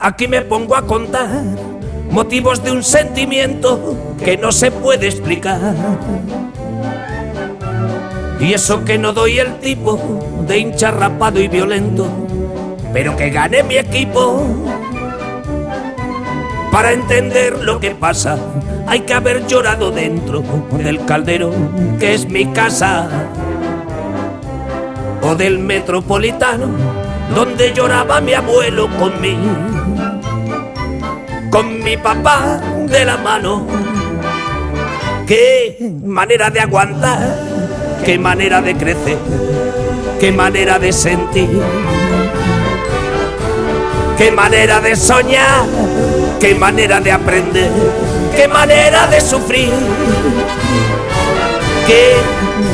Aquí me pongo a contar motivos de un sentimiento que no se puede explicar. Y eso que no doy el tipo de hincha rapado y violento, pero que gane mi equipo. Para entender lo que pasa hay que haber llorado dentro del caldero que es mi casa, o del Metropolitano donde lloraba mi abuelo con mi papá de la mano. Qué manera de aguantar, qué manera de crecer, qué manera de sentir, qué manera de soñar, qué manera de aprender, qué manera de sufrir, qué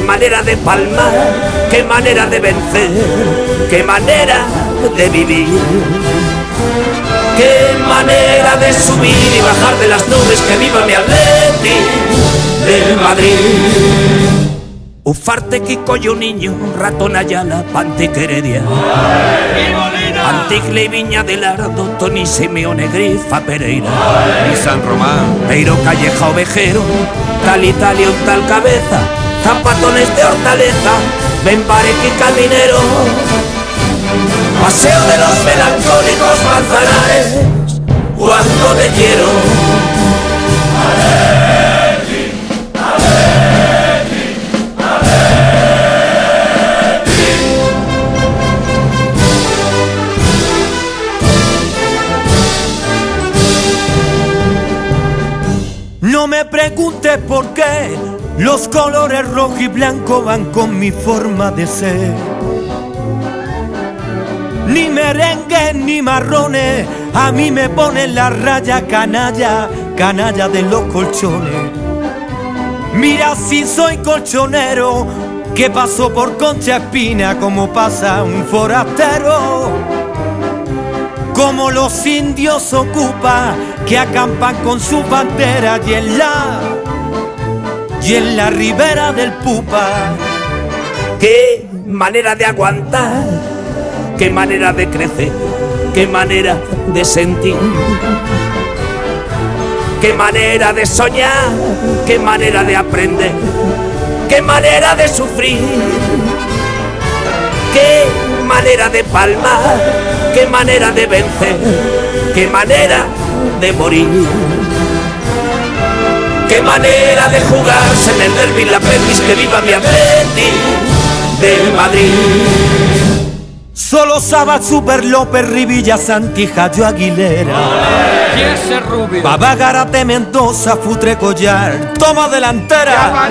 manera de palmar, qué manera de vencer, qué manera de vivir, qué manera de subir y bajar de las nubes. Que viva mi Atleti del Madrid. Ufarte, Kiko, yo niño, Ratón Ayala, Pantic Heredia, Anticle y Viña del Ardo, Toni Simeone, Grifa Pereira y San Román, Peiro, Calleja, Ovejero, tal Italia, un tal Cabeza, Zapatones de Hortaleza, Benbarek y Caminero, Paseo de los melancólicos Manzanares, cuando te quiero. No me preguntes por qué los colores rojo y blanco van con mi forma de ser. Ni merengue ni marrones, a mí me ponen la raya canalla, canalla de los colchones. Mira si soy colchonero, que paso por Concha Espina como pasa un forastero. Como los indios ocupa, que acampan con su bandera y en la ribera del Pupa. Qué manera de aguantar, qué manera de crecer, qué manera de sentir, qué manera de soñar, qué manera de aprender, qué manera de sufrir, qué manera de palmar, qué manera de vencer, qué manera de morir, qué manera de jugarse en el derbi la Betis. Que viva mi Atleti del Madrid. Solo Saba, Super López, Rivilla, Santijayo, Aguilera, y ese rubio, Baba, Garate, Mendoza, Futre, Collar, toma delantera.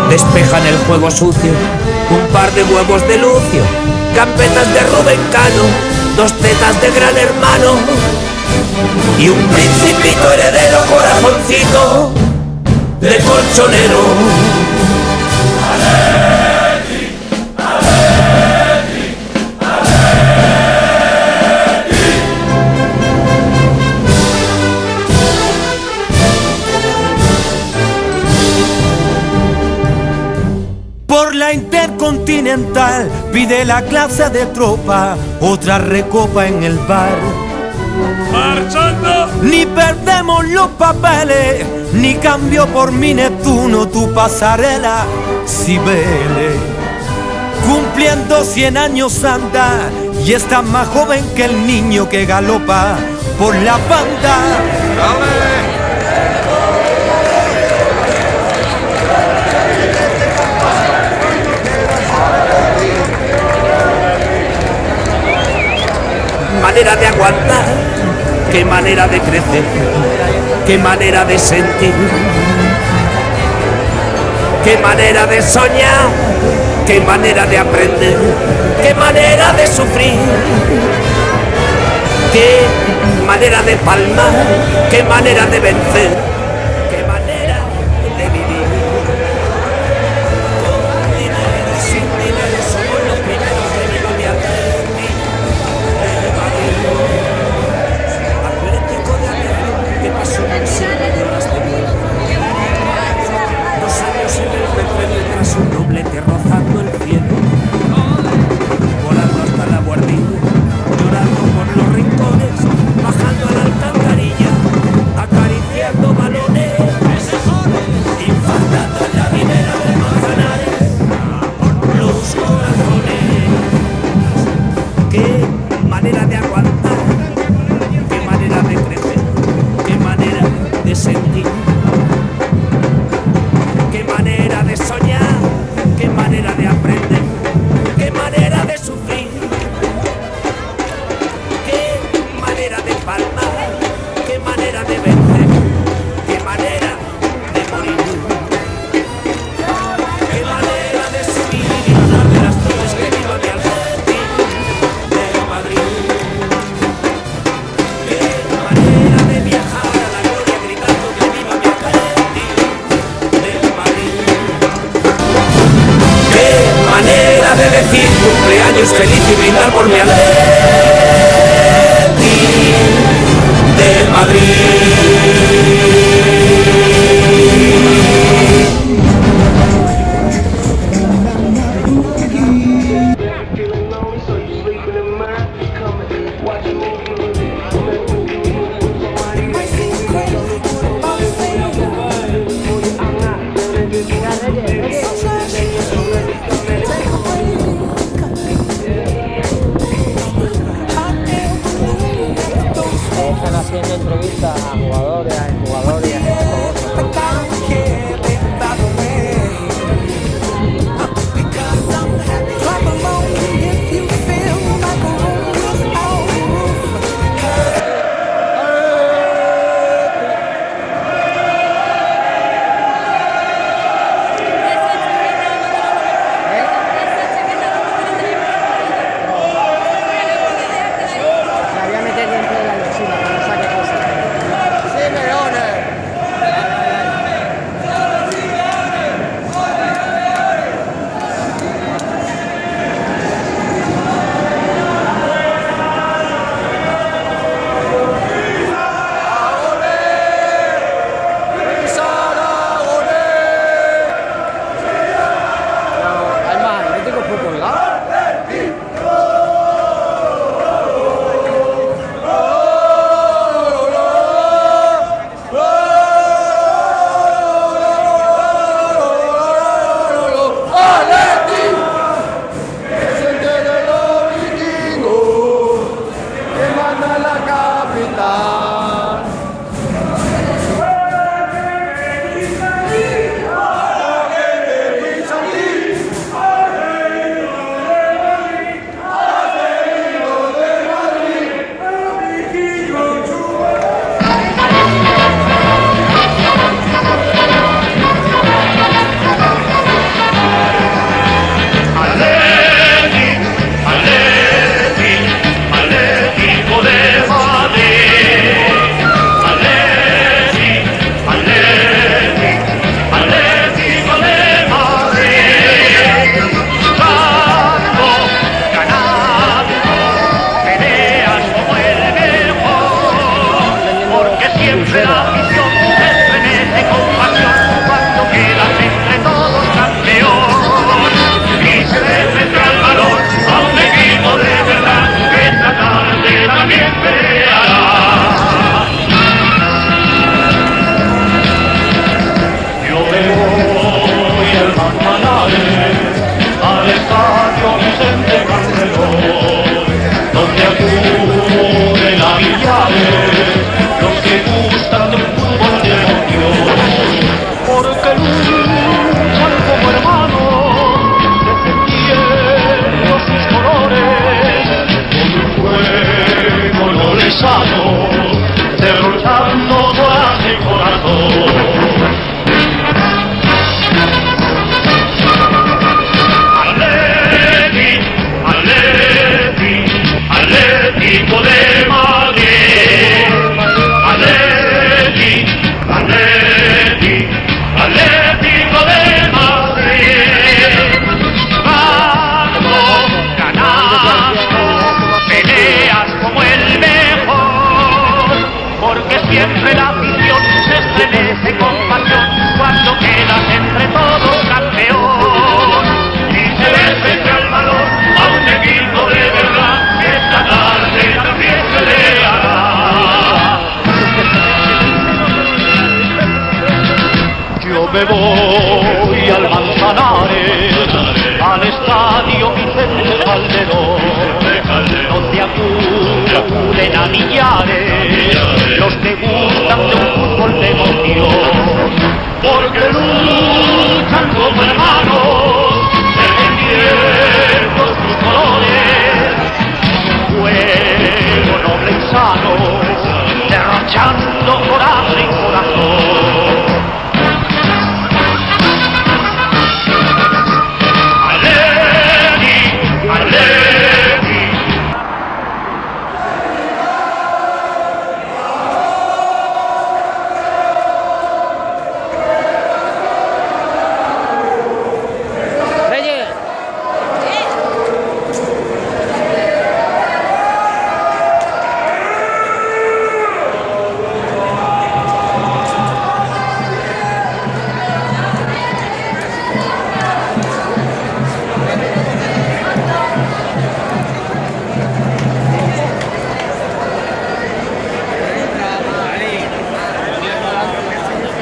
Despejan el juego sucio un par de huevos de Lucio, gambetas de Rubén Cano, dos tetas de Gran Hermano y un principito heredero, corazoncito de colchonero. Atleti, Atleti, Atleti. Por la Intercontinental pide la clase de tropa, otra recopa en el bar. Marchando. Ni perdemos los papeles, ni cambio por mi Neptuno tu pasarela, Cibeles. Cumpliendo 100 años anda y está más joven que el niño que galopa por la banda. Manera de aguantar, qué manera de crecer, qué manera de sentir, qué manera de soñar, qué manera de aprender, qué manera de sufrir, qué manera de palmar, qué manera de vencer, qué manera de vivir. Con dinero, sin dinero, somos los primeros que viva mi Atleti del Madrid. Atlético de Atleti, que pasó en el siglo de horas de vida. 2 años en el retrete tras un doblete rozando el cielo, volando hasta la guardilla, llorando por los rincones cantar por mi Atleti de Madrid. Están haciendo entrevistas a jugadores, y a me voy al Manzanares, al estadio Vicente Calderón, donde acuden a millares los que gustan de un fútbol de emoción, porque luchan como hermanos, defendiendo sus colores, juego noble y sano, derrochando coraje y corazón.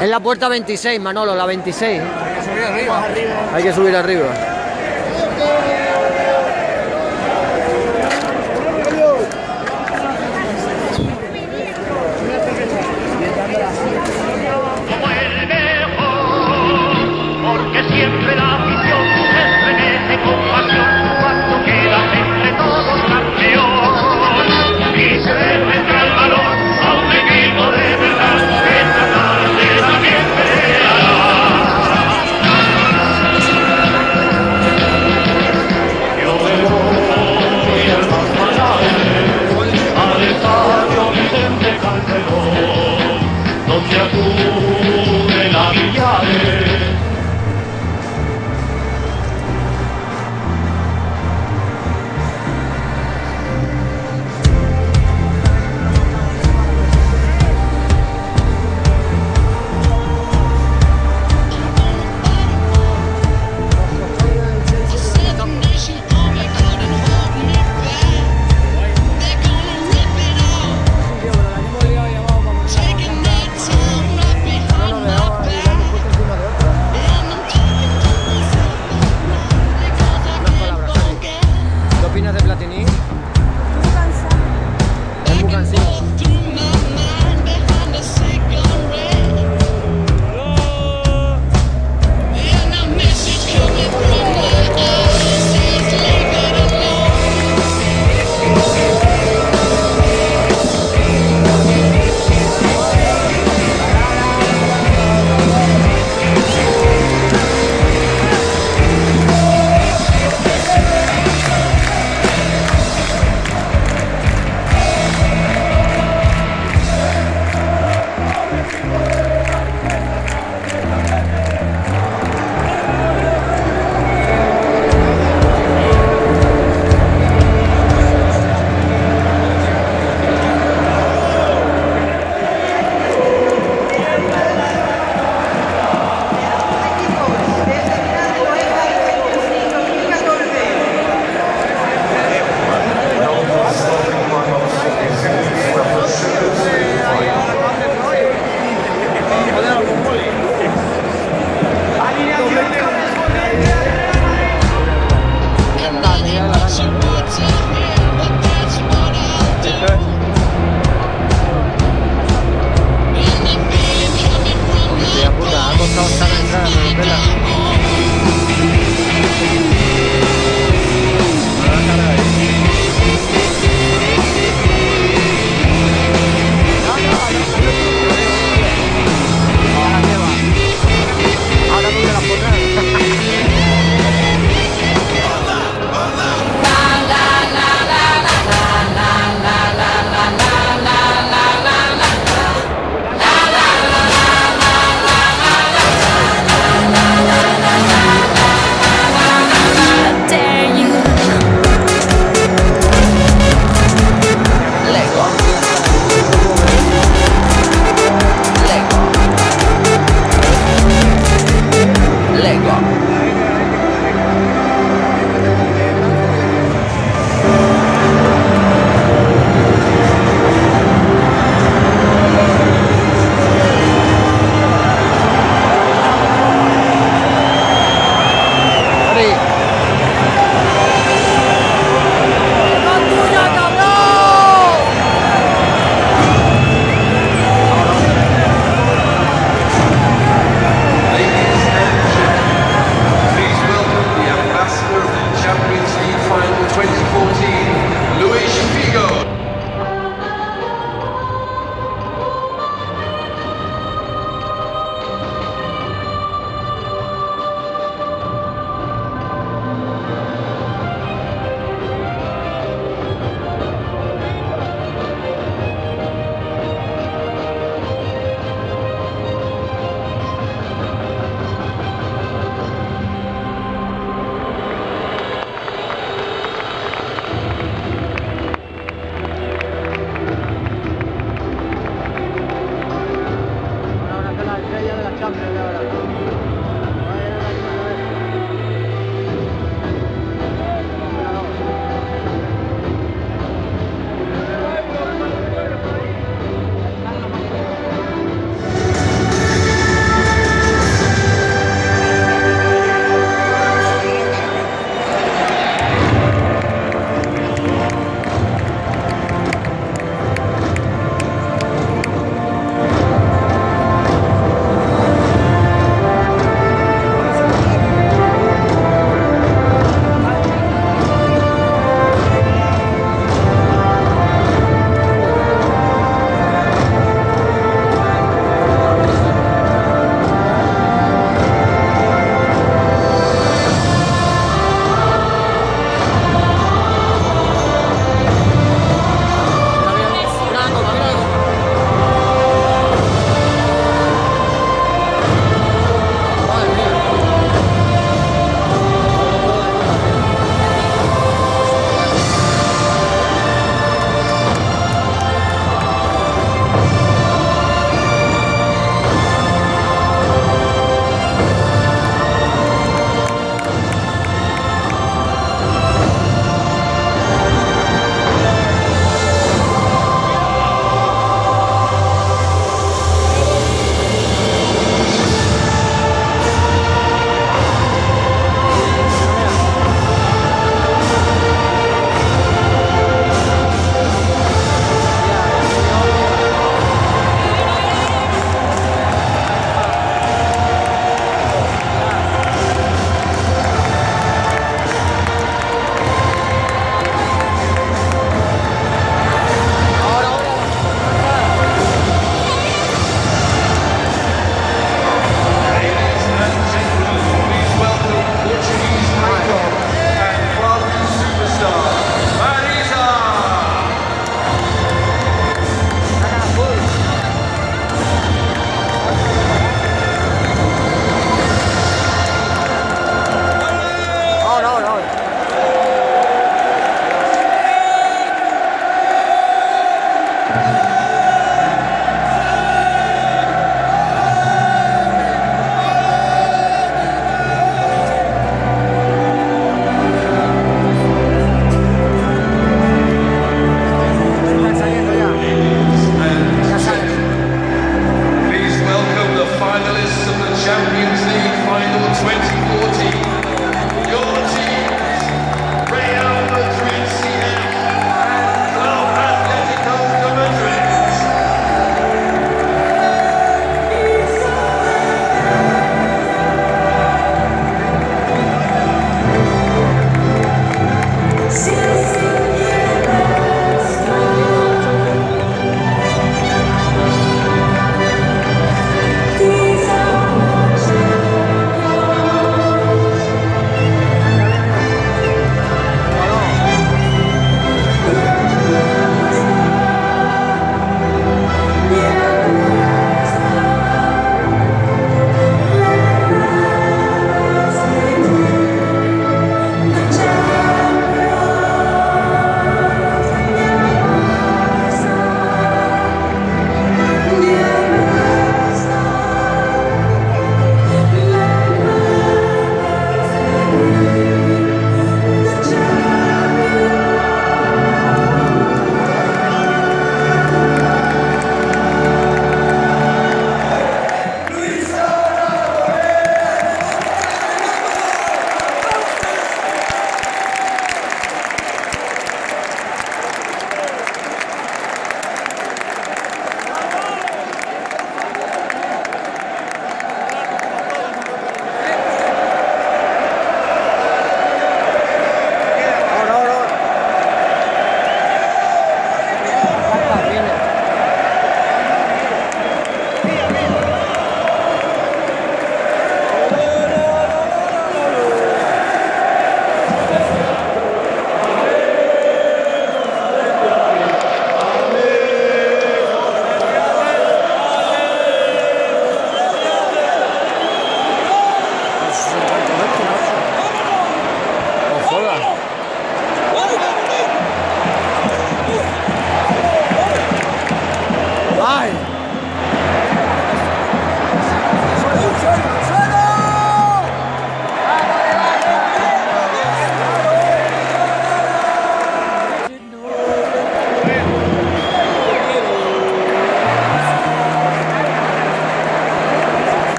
Es la puerta 26, Manolo, la 26. Hay que subir arriba. Hay que subir arriba. Como el mejor, porque siempre la afición se estremece con pasión cuando queda entre todos campeón. Y se demuestra el valor a un equipo de verdad que esta tarde también peleará. Yo me voy al Manzanares, al estadio Vicente Calderón, donde acuden a millares. No Champions League Final 2014. Your teams, Real Madrid CF and Club Atletico de Madrid.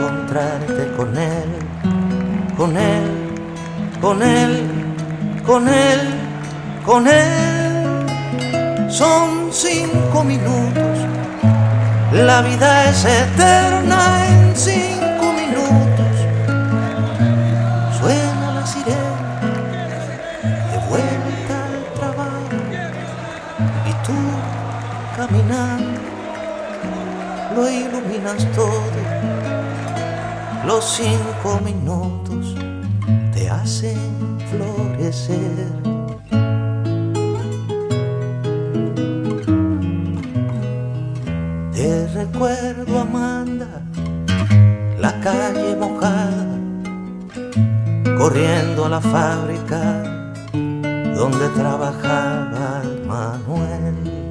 encontrarte con él, con él, con él, con él, con él. Son 5 minutos, la vida es eterna en 5 minutos. Suena la sirena de vuelta al trabajo y tú caminando lo iluminas todo. Los 5 minutos te hacen florecer. Te recuerdo, Amanda, la calle mojada, corriendo a la fábrica donde trabajaba.